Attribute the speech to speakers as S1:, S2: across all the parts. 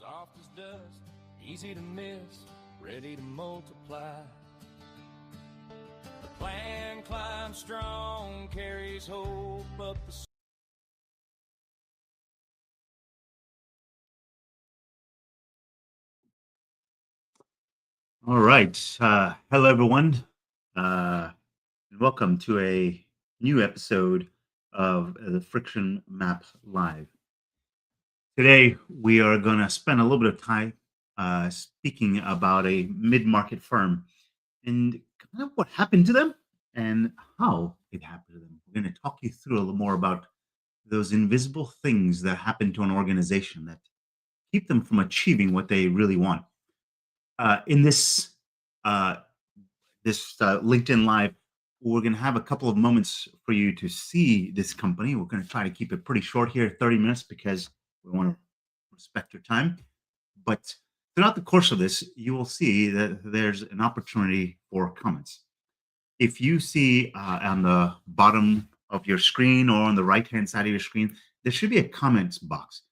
S1: soft as dust, easy to miss, ready to multiply. The plan climbs strong, carries hope up the
S2: All right. Hello, everyone. And welcome to a new episode of the Friction Map Live. Today, we are going to spend a little bit of time speaking about a mid market firm and kind of what happened to them and how it happened to them. We're going to talk you through a little more about those invisible things that happen to an organization that keep them from achieving what they really want. In uh, this LinkedIn Live, we're going to have a couple of moments for you to see this company. We're going to try to keep it pretty short here, 30 minutes, because we want to respect your time. But throughout the course of this, you will see that there's an opportunity for comments. If you see on the bottom of your screen or on the right-hand side of your screen, there should be a comments box.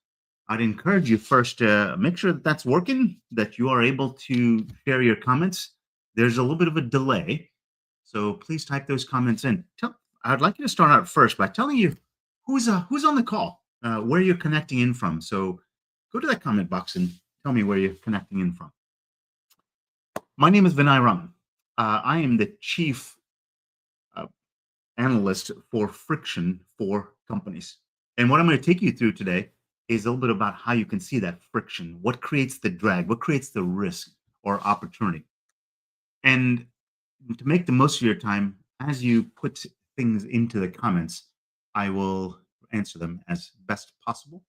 S2: I'd encourage you first to make sure that that's working, that you are able to share your comments. There's a little bit of a delay, so please type those comments in. I'd like you to start out first by telling you who's on the call, where you're connecting in from. So go to that comment box and tell me where you're connecting in from. My name is Vinay Raman. I am the chief analyst for Friction for companies. And what I'm going to take you through today is a little bit about how you can see that friction, what creates the drag, what creates the risk or opportunity. And to make the most of your time, as you put things into the comments, I will answer them as best possible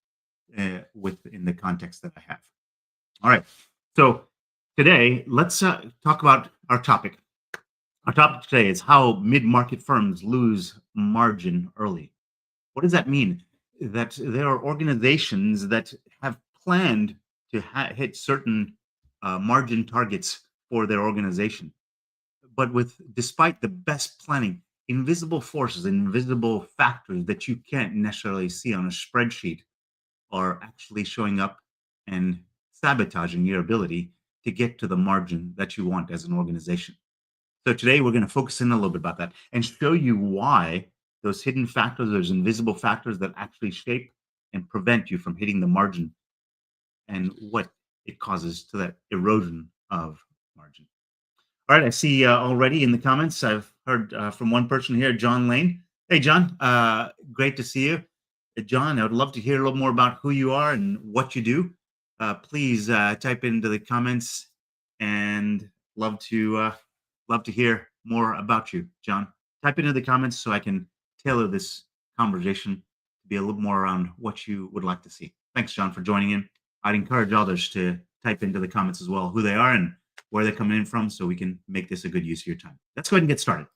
S2: within the context that I have. All right. So today, let's talk about our topic. Our topic today is how mid-market firms lose margin early. What does that mean? That there are organizations that have planned to hit certain margin targets for their organization, but despite the best planning, invisible forces, invisible factors that you can't necessarily see on a spreadsheet are actually showing up and sabotaging your ability to get to the margin that you want as an organization. So today we're going to focus in a little bit about that and show you why those hidden factors, those invisible factors that actually shape and prevent you from hitting the margin and what it causes to that erosion of margin. All right, I see already in the comments, I've heard from one person here, John Lane. Hey, John, great to see you. John, I would love to hear a little more about who you are and what you do. Please type into the comments and love to hear more about you, John. Type into the comments so I can tailor this conversation to be a little more around what you would like to see. Thanks, John, for joining in. I'd encourage others to type into the comments as well who they are and where they're coming in from so we can make this a good use of your time. Let's go ahead and get started.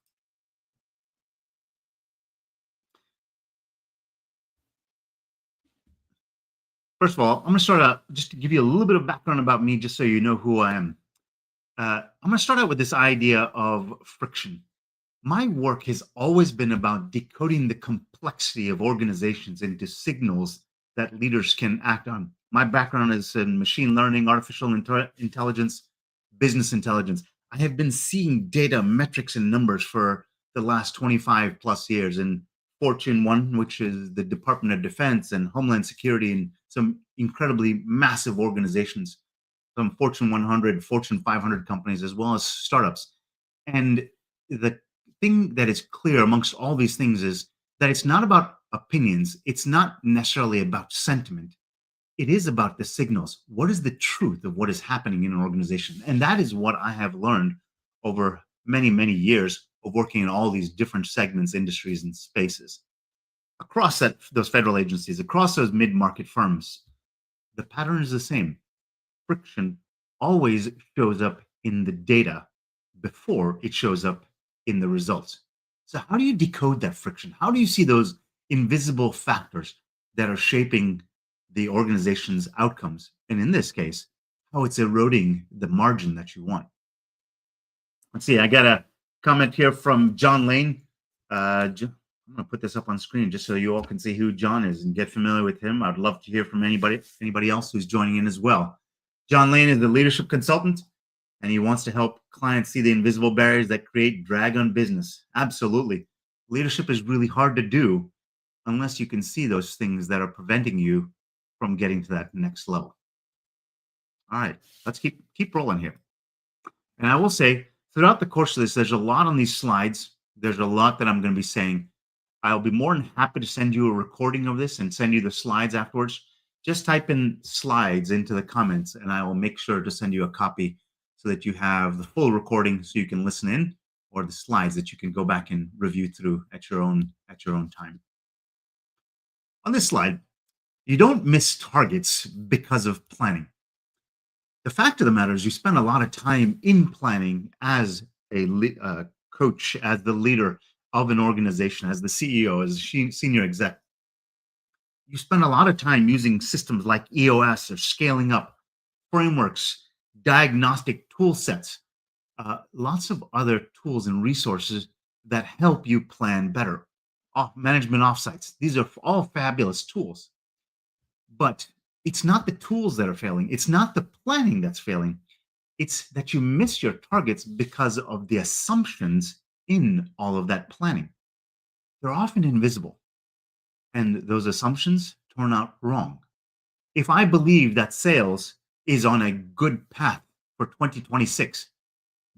S2: First of all, I'm going to start out just to give you a little bit of background about me, just so you know who I am. I'm going to start out with this idea of friction. My work has always been about decoding the complexity of organizations into signals that leaders can act on. My background is in machine learning, artificial intelligence, business intelligence. I have been seeing data, metrics, and numbers for the last 25 plus years in Fortune 1, which is the Department of Defense and Homeland Security, and some incredibly massive organizations, some Fortune 100, Fortune 500 companies, as well as startups. And the thing that is clear amongst all these things is that it's not about opinions. It's not necessarily about sentiment. It is about the signals. What is the truth of what is happening in an organization? And that is what I have learned over many, many years of working in all these different segments, industries, and spaces. Across those federal agencies, across those mid-market firms, the pattern is the same. Friction always shows up in the data before it shows up in the results. So how do you decode that friction? How do you see those invisible factors that are shaping the organization's outcomes? And in this case, how it's eroding the margin that you want. Let's see, I got a comment here from John Lane. I'm going to put this up on screen just so you all can see who John is and get familiar with him. I'd love to hear from anybody else who's joining in as well. John Lane is the leadership consultant, and he wants to help clients see the invisible barriers that create drag on business. Absolutely. Leadership is really hard to do unless you can see those things that are preventing you from getting to that next level. All right, let's keep rolling here. And I will say, throughout the course of this, there's a lot on these slides. There's a lot that I'm going to be saying. I'll be more than happy to send you a recording of this and send you the slides afterwards. Just type in slides into the comments, and I will make sure to send you a copy so that you have the full recording so you can listen in, or the slides that you can go back and review through at your own time. On this slide, you don't miss targets because of planning. The fact of the matter is you spend a lot of time in planning as a coach, as the leader of an organization, as the CEO, as a senior exec. You spend a lot of time using systems like EOS or scaling up, frameworks, diagnostic tool sets, lots of other tools and resources that help you plan better. Management offsites. These are all fabulous tools. But it's not the tools that are failing. It's not the planning that's failing. It's that you miss your targets because of the assumptions in all of that planning. They're often invisible, and those assumptions turn out wrong. If I believe that sales is on a good path for 2026,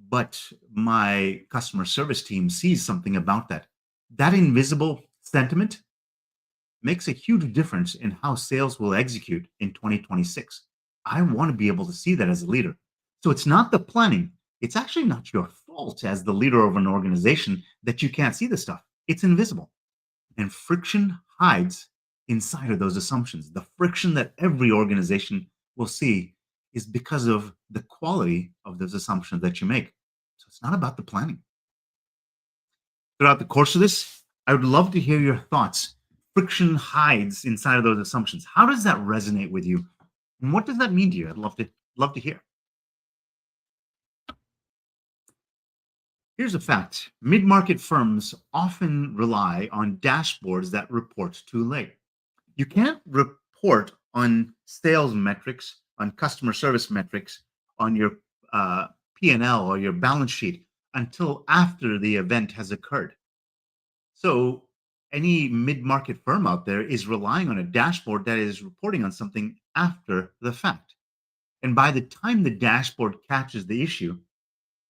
S2: but my customer service team sees something about that, that invisible sentiment makes a huge difference in how sales will execute in 2026. I want to be able to see that as a leader. So it's not the planning. It's actually not your fault as the leader of an organization that you can't see the stuff. It's invisible. And friction hides inside of those assumptions. The friction that every organization will see is because of the quality of those assumptions that you make. So it's not about the planning. Throughout the course of this, I would love to hear your thoughts. Friction hides inside of those assumptions. How does that resonate with you? And what does that mean to you? I'd love to hear. Here's a fact. Mid-market firms often rely on dashboards that report too late. You can't report on sales metrics, on customer service metrics, on your P&L or your balance sheet until after the event has occurred. So any mid-market firm out there is relying on a dashboard that is reporting on something after the fact. And by the time the dashboard catches the issue,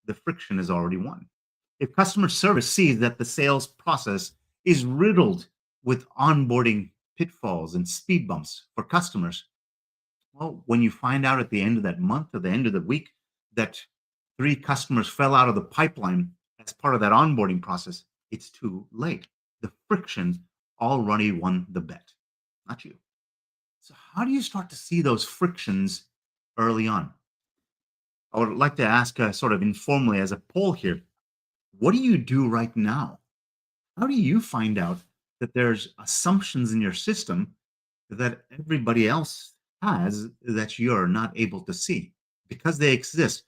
S2: the friction is already won. If customer service sees that the sales process is riddled with onboarding pitfalls and speed bumps for customers, well, when you find out at the end of that month or the end of the week that 3 customers fell out of the pipeline as part of that onboarding process, it's too late. The friction already won the bet, not you. So how do you start to see those frictions early on? I would like to ask sort of informally as a poll here, what do you do right now? How do you find out that there's assumptions in your system that everybody else has that you're not able to see? Because they exist,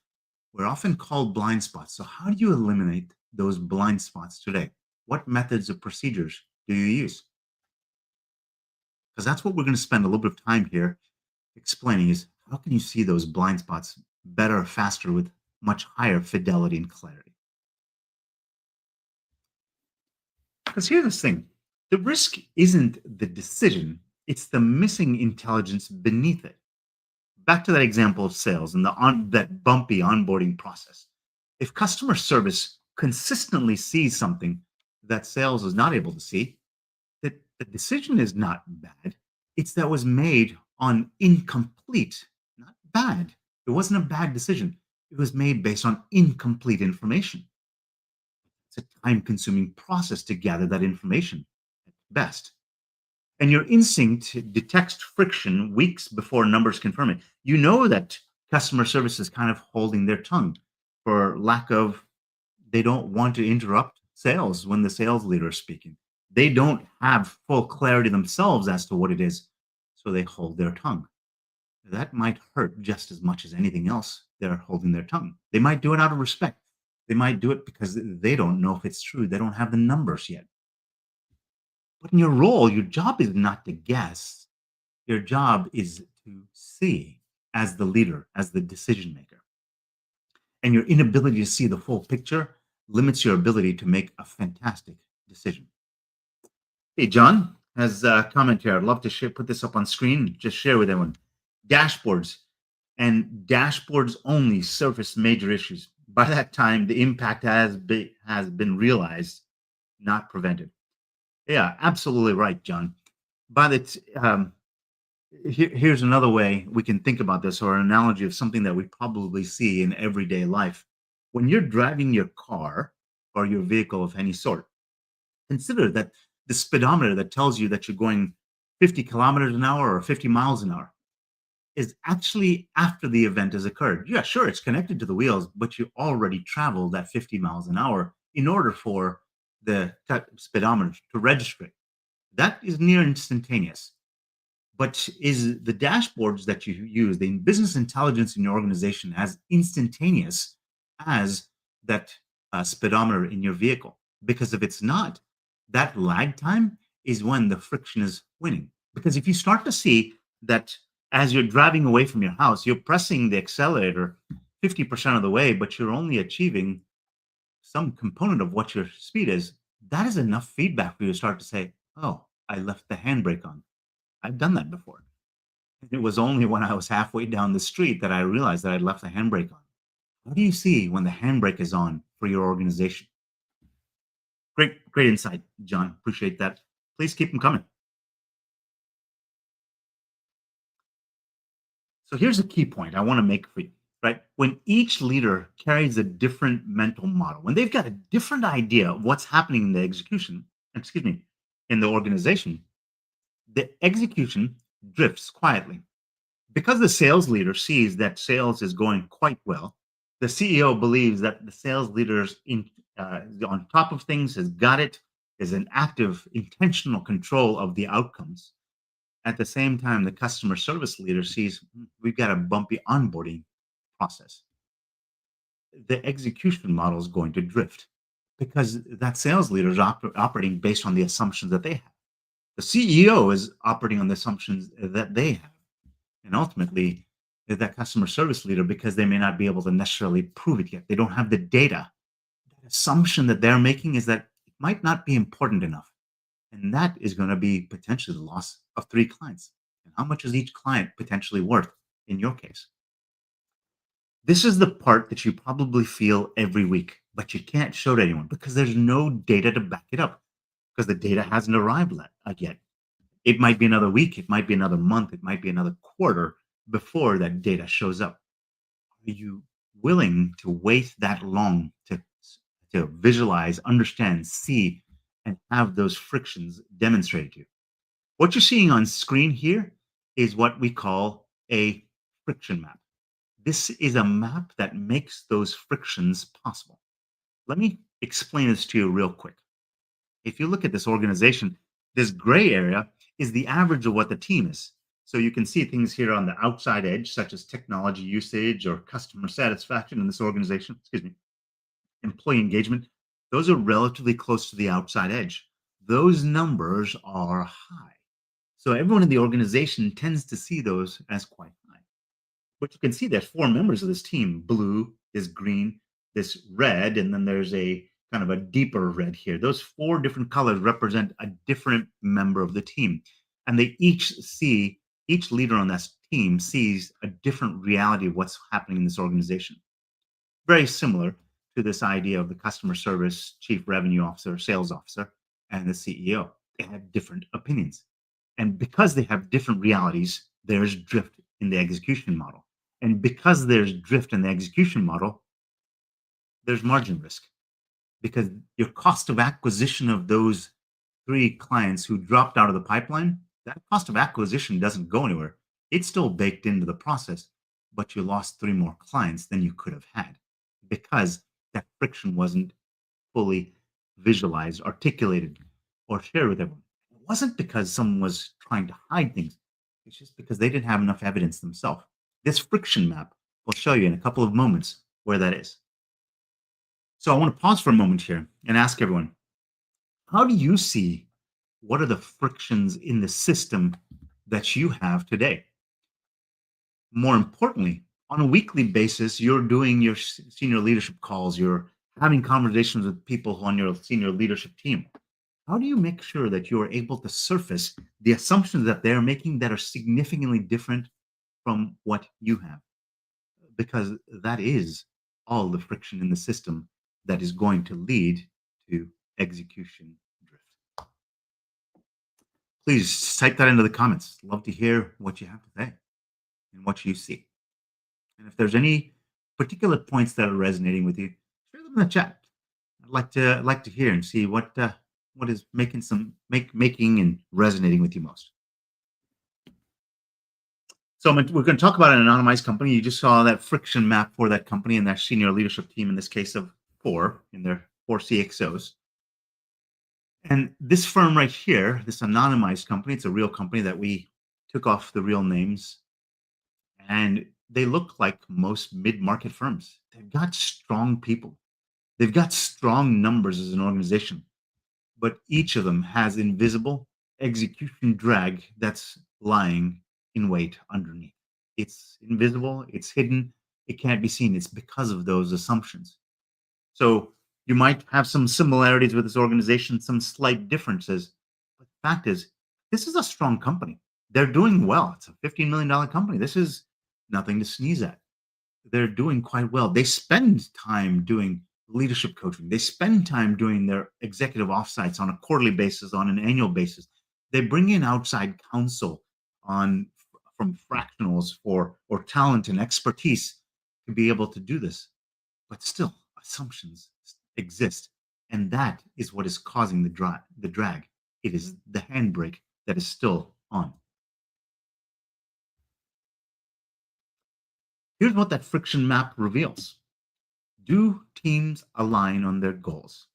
S2: we're often called blind spots. So how do you eliminate those blind spots today? What methods or procedures do you use? Because that's what we're going to spend a little bit of time here explaining is how can you see those blind spots better, faster, with much higher fidelity and clarity? Because here's the thing, the risk isn't the decision, it's the missing intelligence beneath it. Back to that example of sales and that bumpy onboarding process. If customer service consistently sees something that sales is not able to see, that the decision is not bad. It's that was made on incomplete, not bad. It wasn't a bad decision. It was made based on incomplete information. It's a time-consuming process to gather that information at best. And your instinct detects friction weeks before numbers confirm it. You know that customer service is kind of holding their tongue for lack of, they don't want to interrupt sales when the sales leader is speaking. They don't have full clarity themselves as to what it is, so they hold their tongue. That might hurt just as much as anything else. They're holding their tongue. They might do it out of respect. They might do it because they don't know if it's true. They don't have the numbers yet. But in your role, your job is not to guess. Your job is to see as the leader, as the decision maker. And your inability to see the full picture limits your ability to make a fantastic decision. Hey, John has a comment here. I'd love to put this up on screen, just share with everyone. Dashboards and dashboards only surface major issues. By that time, the impact has been realized, not prevented. Yeah, absolutely right, John. But here's another way we can think about this, or an analogy of something that we probably see in everyday life. When you're driving your car or your vehicle of any sort, consider that the speedometer that tells you that you're going 50 kilometers an hour or 50 miles an hour is actually after the event has occurred. Yeah, sure, it's connected to the wheels, but you already traveled that 50 miles an hour in order for the speedometer to register it. That is near instantaneous. But is the dashboards that you use, the business intelligence in your organization, as instantaneous as that speedometer in your vehicle? Because if it's not, that lag time is when the friction is winning. Because if you start to see that as you're driving away from your house, you're pressing the accelerator 50% of the way, but you're only achieving some component of what your speed is, that is enough feedback for you to start to say, oh, I left the handbrake on. I've done that before. It was only when I was halfway down the street that I realized that I'd left the handbrake on. What do you see when the handbrake is on for your organization? Great insight, John. Appreciate that. Please keep them coming. So here's a key point I want to make for you, right? When each leader carries a different mental model, when they've got a different idea of what's happening in the execution, excuse me, in the organization, the execution drifts quietly. Because the sales leader sees that sales is going quite well, the CEO believes that the sales leader's on top of things, has got it, is an active, intentional control of the outcomes. At the same time, the customer service leader sees we've got a bumpy onboarding process. The execution model is going to drift because that sales leader is operating based on the assumptions that they have. The CEO is operating on the assumptions that they have. And ultimately, that customer service leader, because they may not be able to necessarily prove it yet, they don't have the data. The assumption that they're making is that it might not be important enough. And that is going to be potentially the loss of 3 clients. And how much is each client potentially worth in your case? This is the part that you probably feel every week, but you can't show to anyone because there's no data to back it up because the data hasn't arrived yet. It might be another week, it might be another month, it might be another quarter before that data shows up. Are you willing to wait that long to visualize, understand, see, and have those frictions demonstrated to you? What you're seeing on screen here is what we call a friction map. This is a map that makes those frictions possible. Let me explain this to you real quick. If you look at this organization, this gray area is the average of what the team is. So you can see things here on the outside edge, such as technology usage or customer satisfaction in this organization, employee engagement. Those are relatively close to the outside edge. Those numbers are high. So everyone in the organization tends to see those as quite high. But you can see there's 4 members of this team. Blue is green, this red, and then there's a kind of a deeper red here. Those 4 different colors represent a different member of the team. And each leader on that team sees a different reality of what's happening in this organization. Very similar to this idea of the customer service, chief revenue officer, sales officer, and the CEO. They have different opinions. And because they have different realities, there's drift in the execution model. And because there's drift in the execution model, there's margin risk because your cost of acquisition of those 3 clients who dropped out of the pipeline, that cost of acquisition doesn't go anywhere. It's still baked into the process, but you lost 3 more clients than you could have had because that friction wasn't fully visualized, articulated, or shared with everyone. It wasn't because someone was trying to hide things. It's just because they didn't have enough evidence themselves. This friction map will show you in a couple of moments where that is. So I want to pause for a moment here and ask everyone, how do you see What are the frictions in the system that you have today? More importantly, on a weekly basis, you're doing your senior leadership calls, you're having conversations with people on your senior leadership team. How do you make sure that you are able to surface the assumptions that they're making that are significantly different from what you have? Because that is all the friction in the system that is going to lead to execution drift. Please type that into the comments. Love to hear what you have to say and what you see. And if there's any particular points that are resonating with you, share them in the chat. I'd like to hear and see what is making and resonating with you most. So we're going to talk about an anonymized company. You just saw that friction map for that company and their senior leadership team, in this case of four, in their four CXOs. And this firm right here, this anonymized company, it's a real company that we took off the real names, and they look like most mid-market firms. They've got strong people. They've got strong numbers as an organization, but each of them has invisible execution drag that's lying in wait underneath. It's invisible, it's hidden, it can't be seen. It's because of those assumptions. So you might have some similarities with this organization, some slight differences. But the fact is, this is a strong company. They're doing well. It's a $15 million company. This is nothing to sneeze at. They're doing quite well. They spend time doing leadership coaching. They spend time doing their executive offsites on a quarterly basis, on an annual basis. They bring in outside counsel on from fractionals or talent and expertise to be able to do this. But still, assumptions exist, and that is what is causing the drag. It is the handbrake that is still on. Here's what that friction map reveals. Do teams align on their goals?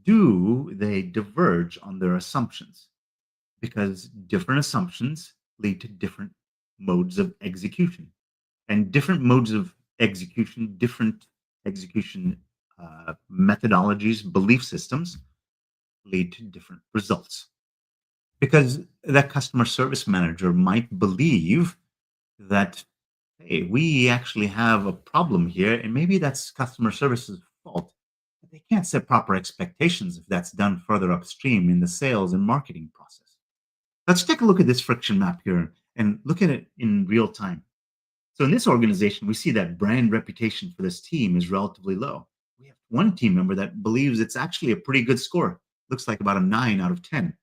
S2: Do they diverge on their assumptions? Because different assumptions lead to different modes of execution. And different modes of execution, different execution methodologies, belief systems lead to different results. Because that customer service manager might believe that, hey, we actually have a problem here, and maybe that's customer service's fault. But they can't set proper expectations if that's done further upstream in the sales and marketing process. Let's take a look at this friction map here and look at it in real time. So in this organization, we see that brand reputation for this team is relatively low. We have one team member that believes it's actually a pretty good score. Looks like about a 9 out of 10.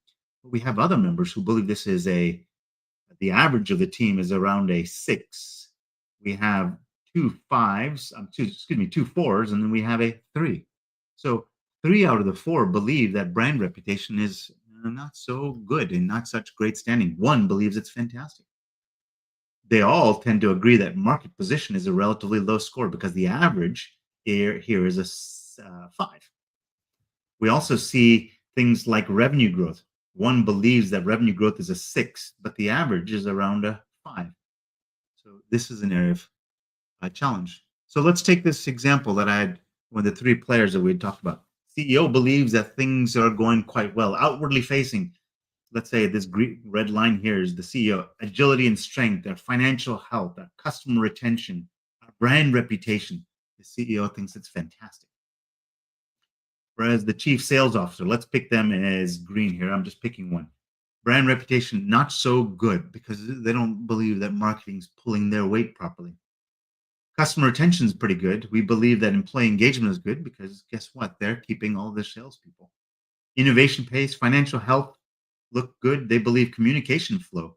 S2: But we have other members who believe the average of the team is around a 6. We have two fours, and then we have a 3. So 3 out of the 4 believe that brand reputation is not so good and not such great standing. 1 believes it's fantastic. They all tend to agree that market position is a relatively low score because the average here is a 5. We also see things like revenue growth. 1 believes that revenue growth is a 6, but the average is around a 5. So this is an area of challenge. So let's take this example that I had with the 3 players that we had talked about. CEO believes that things are going quite well, outwardly facing. Let's say this red line here is the CEO, agility and strength, their financial health, their customer retention, our brand reputation. The CEO thinks it's fantastic. Whereas the chief sales officer, let's pick them as green here. I'm just picking one. Brand reputation, not so good because they don't believe that marketing's pulling their weight properly. Customer retention is pretty good. We believe that employee engagement is good because guess what? They're keeping all their salespeople. Innovation pace, financial health, look good. They believe communication flow.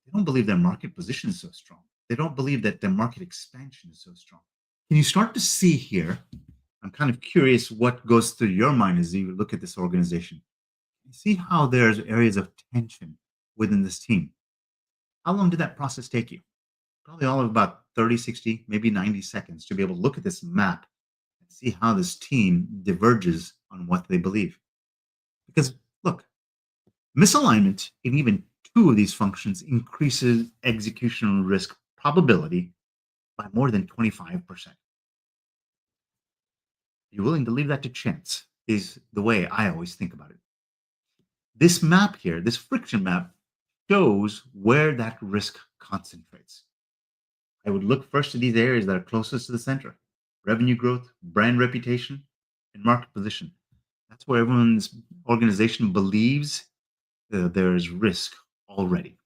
S2: They don't believe their market position is so strong. They don't believe that their market expansion is so strong. Can you start to see here? I'm kind of curious what goes through your mind as you look at this organization. You see how there's areas of tension within this team. How long did that process take you? Probably all of about 30, 60, maybe 90 seconds to be able to look at this map and see how this team diverges on what they believe. Because look, misalignment in even 2 of these functions increases execution risk probability by more than 25%. You're willing to leave that to chance is the way I always think about it. This map here, this friction map, shows where that risk concentrates. I would look first at these areas that are closest to the center: revenue growth, brand reputation, and market position. That's where everyone's organization believes there is risk already.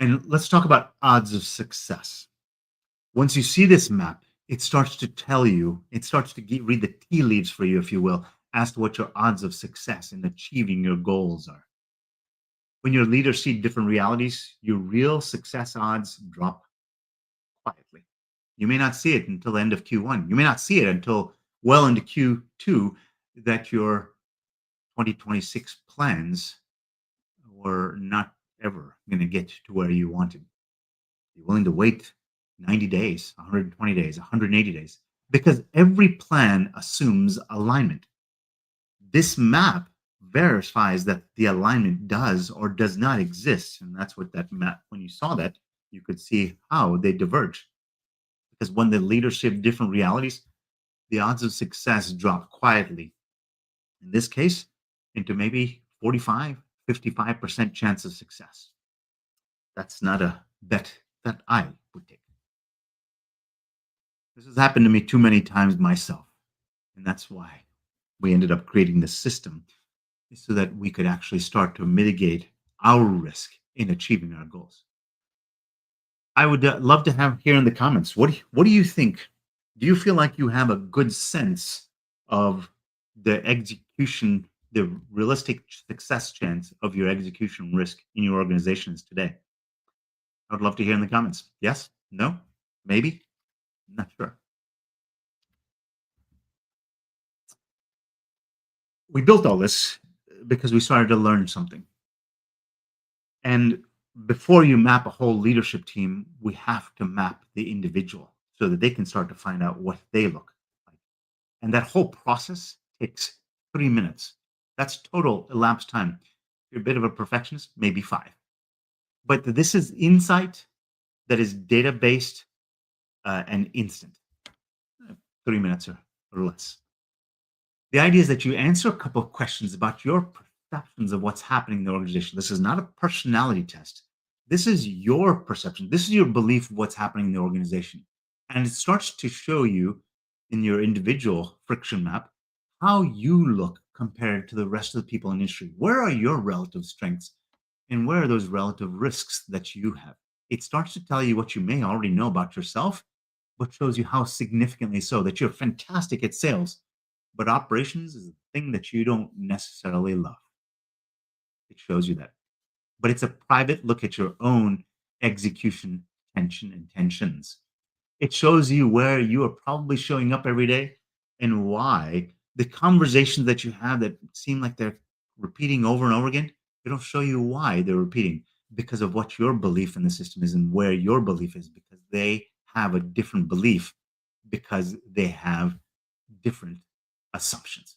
S2: And let's talk about odds of success. Once you see this map, it starts to tell you, it starts to read the tea leaves for you, if you will, as to what your odds of success in achieving your goals are. When your leaders see different realities, your real success odds drop quietly. You may not see it until the end of Q1. You may not see it until well into Q2 that your 2026 plans were not ever going to get to where you wanted. You're willing to wait 90 days, 120 days, 180 days, because every plan assumes alignment. This map verifies that the alignment does or does not exist. And that's what that map, when you saw that, you could see how they diverge. Because when the leaders shift different realities, the odds of success drop quietly. In this case, into maybe 45, 55% chance of success. That's not a bet that I would take. This has happened to me too many times myself. And that's why we ended up creating this system so that we could actually start to mitigate our risk in achieving our goals. I would love to have here in the comments. What do you think? Do you feel like you have a good sense of the execution, the realistic success chance of your execution risk in your organizations today? I would love to hear in the comments. Yes? No? Maybe? Not sure. We built all this because we started to learn something. And before you map a whole leadership team, we have to map the individual so that they can start to find out what they look like. And that whole process takes 3 minutes. That's total elapsed time. If you're a bit of a perfectionist, maybe 5. But this is insight that is data based and instant. 3 minutes or less. The idea is that you answer a couple of questions about your perceptions of what's happening in the organization. This is not a personality test. This is your perception. This is your belief of what's happening in the organization. And it starts to show you in your individual friction map how you look compared to the rest of the people in the industry. Where are your relative strengths and where are those relative risks that you have? It starts to tell you what you may already know about yourself, but shows you how significantly so that you're fantastic at sales, but operations is a thing that you don't necessarily love. It shows you that. But it's a private look at your own execution tension and tensions. It shows you where you are probably showing up every day and why the conversations that you have that seem like they're repeating over and over again, it'll show you why they're repeating because of what your belief in the system is and where your belief is because they have a different belief because they have different assumptions.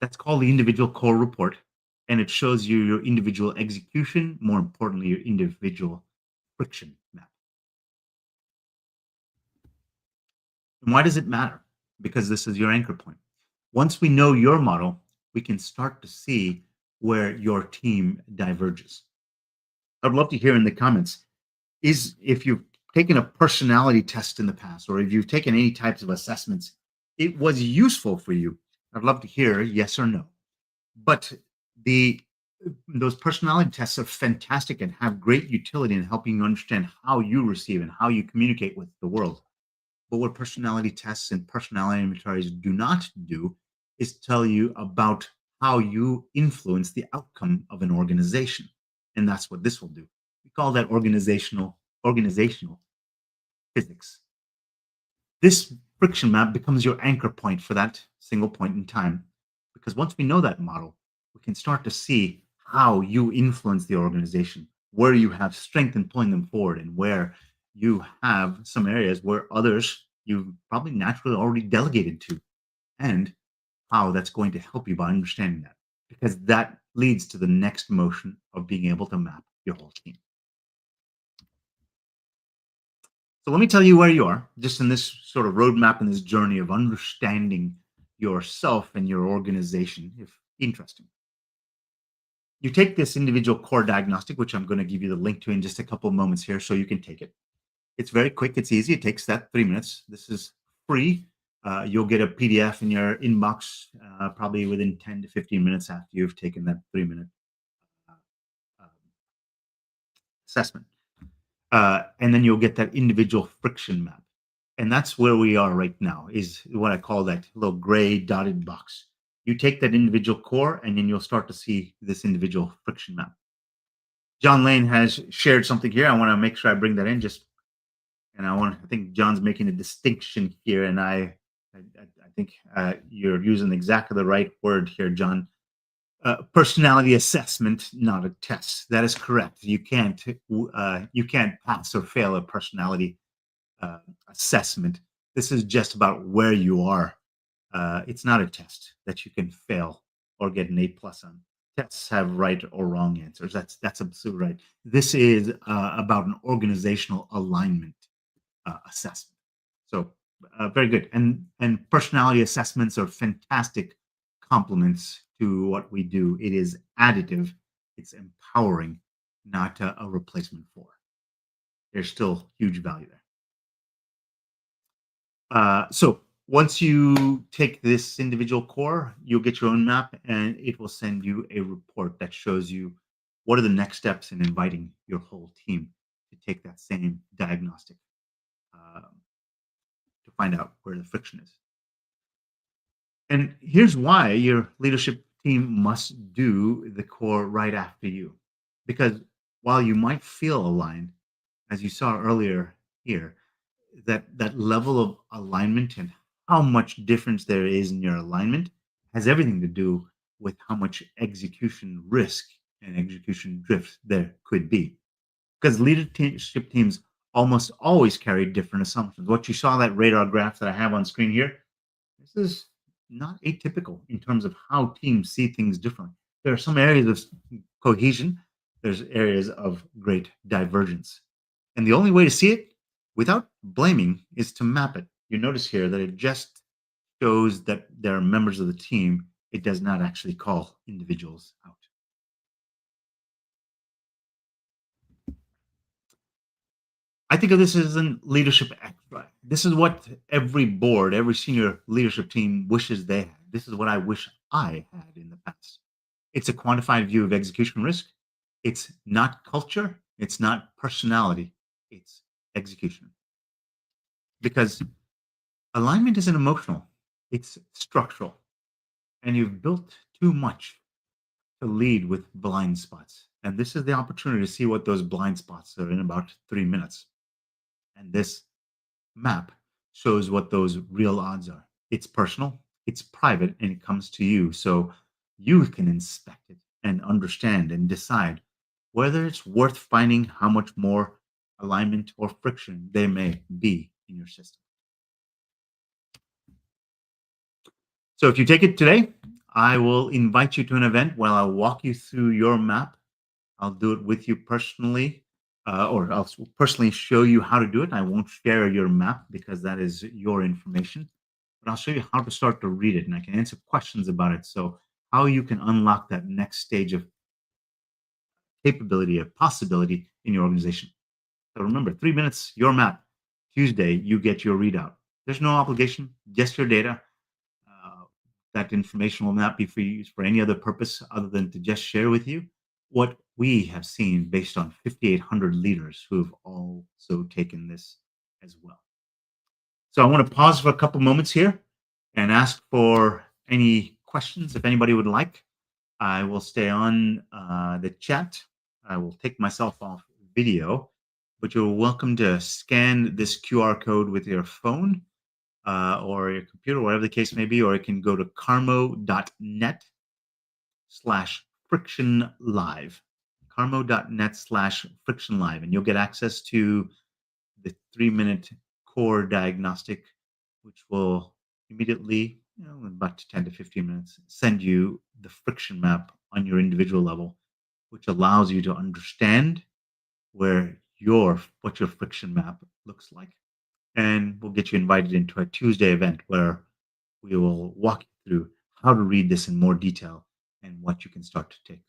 S2: That's called the individual core report. And it shows you your individual execution, more importantly, your individual friction map. And why does it matter? Because this is your anchor point. Once we know your model, we can start to see where your team diverges. I'd love to hear in the comments is if you've taken a personality test in the past or if you've taken any types of assessments, it was useful for you. I'd love to hear yes or no. But the those personality tests are fantastic and have great utility in helping you understand how you receive and how you communicate with the world. But what personality tests and personality inventories do not do is tell you about how you influence the outcome of an organization. And that's what this will do. We call that organizational physics. This friction map becomes your anchor point for that single point in time. Because once we know that model, we can start to see how you influence the organization, where you have strength in pulling them forward, and where you have some areas where others you've probably naturally already delegated to, and how that's going to help you by understanding that. Because that leads to the next motion of being able to map your whole team. So let me tell you where you are, just in this sort of roadmap in this journey of understanding yourself and your organization, if interesting. You take this individual core diagnostic, which I'm going to give you the link to in just a couple of moments here so you can take it. It's very quick, it's easy. It takes that 3 minutes. This is free. You'll get a PDF in your inbox probably within 10 to 15 minutes after you've taken that 3 minute uh, um, assessment. And then you'll get that individual friction map. And that's where we are right now, is what I call that little gray dotted box. You take that individual core, and then you'll start to see this individual friction map. John Lane has shared something here. I want to make sure I bring that in. I think John's making a distinction here, and I think you're using exactly the right word here, John. Personality assessment, not a test. That is correct. You can't pass or fail a personality assessment. This is just about where you are. It's not a test that you can fail or get an A+ on. Tests have right or wrong answers. That's absolutely right. This is about an organizational alignment assessment. So very good. And personality assessments are fantastic complements to what we do. It is additive. It's empowering, not a replacement for. There's still huge value there. So once you take this individual core, you'll get your own map, and it will send you a report that shows you what are the next steps in inviting your whole team to take that same diagnostic to find out where the friction is. And here's why your leadership team must do the core right after you. Because while you might feel aligned, as you saw earlier here, that level of alignment and how much difference there is in your alignment has everything to do with how much execution risk and execution drift there could be. Because leadership teams almost always carry different assumptions. What you saw, that radar graph that I have on screen here, this is not atypical in terms of how teams see things differently. There are some areas of cohesion, there's areas of great divergence. And the only way to see it without blaming is to map it. You notice here that it just shows that there are members of the team. It does not actually call individuals out. I think of this as a leadership extra. This is what every board, every senior leadership team wishes they had. This is what I wish I had in the past. It's a quantified view of execution risk. It's not culture. It's not personality. It's execution. Because alignment isn't emotional, it's structural. And you've built too much to lead with blind spots. And this is the opportunity to see what those blind spots are in about 3 minutes. And this map shows what those real odds are. It's personal, it's private, and it comes to you. So you can inspect it and understand and decide whether it's worth finding how much more alignment or friction there may be in your system. So if you take it today, I will invite you to an event where I'll walk you through your map. I'll do it with you personally, or I'll personally show you how to do it. I won't share your map because that is your information, but I'll show you how to start to read it, and I can answer questions about it. So how you can unlock that next stage of capability, of possibility in your organization. So remember, 3 minutes, your map. Tuesday, you get your readout. There's no obligation, just your data. That information will not be for use for any other purpose other than to just share with you what we have seen based on 5,800 leaders who have also taken this as well. So I want to pause for a couple moments here and ask for any questions if anybody would like. I will stay on the chat. I will take myself off video, but you're welcome to scan this QR code with your phone or your computer, whatever the case may be, or it can go to carmo.net/friction live. Carmo.net/friction live, and you'll get access to the 3-minute core diagnostic, which will immediately, in about 10 to 15 minutes, send you the friction map on your individual level, which allows you to understand where what your friction map looks like. And we'll get you invited into a Tuesday event where we will walk you through how to read this in more detail and what you can start to take.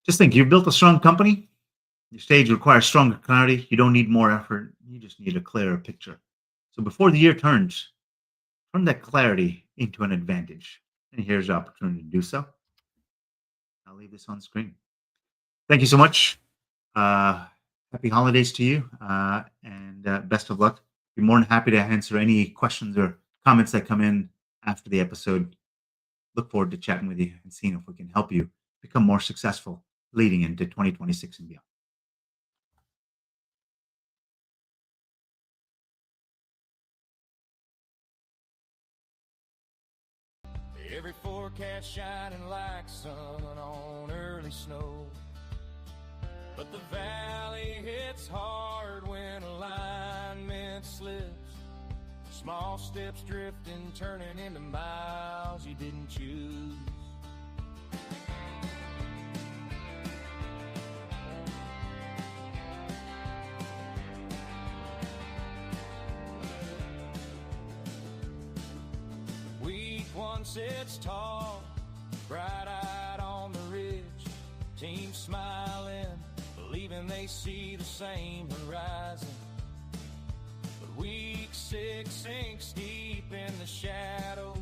S2: Just think, you've built a strong company. Your stage requires stronger clarity. You don't need more effort. You just need a clearer picture. So before the year turns, turn that clarity into an advantage. And here's your opportunity to do so. I'll leave this on screen. Thank you so much. Happy holidays to you, and best of luck. Be more than happy to answer any questions or comments that come in after the episode. Look forward to chatting with you and seeing if we can help you become more successful leading into 2026 and beyond.
S1: Every forecast shining like sun on early snow. But the valley hits hard when alignment slips. Small steps drifting, turning into miles you didn't choose. Week one sits tall, bright-eyed on the ridge. Team smiling, believing they see the same horizon. But week 6 sinks deep in the shadows.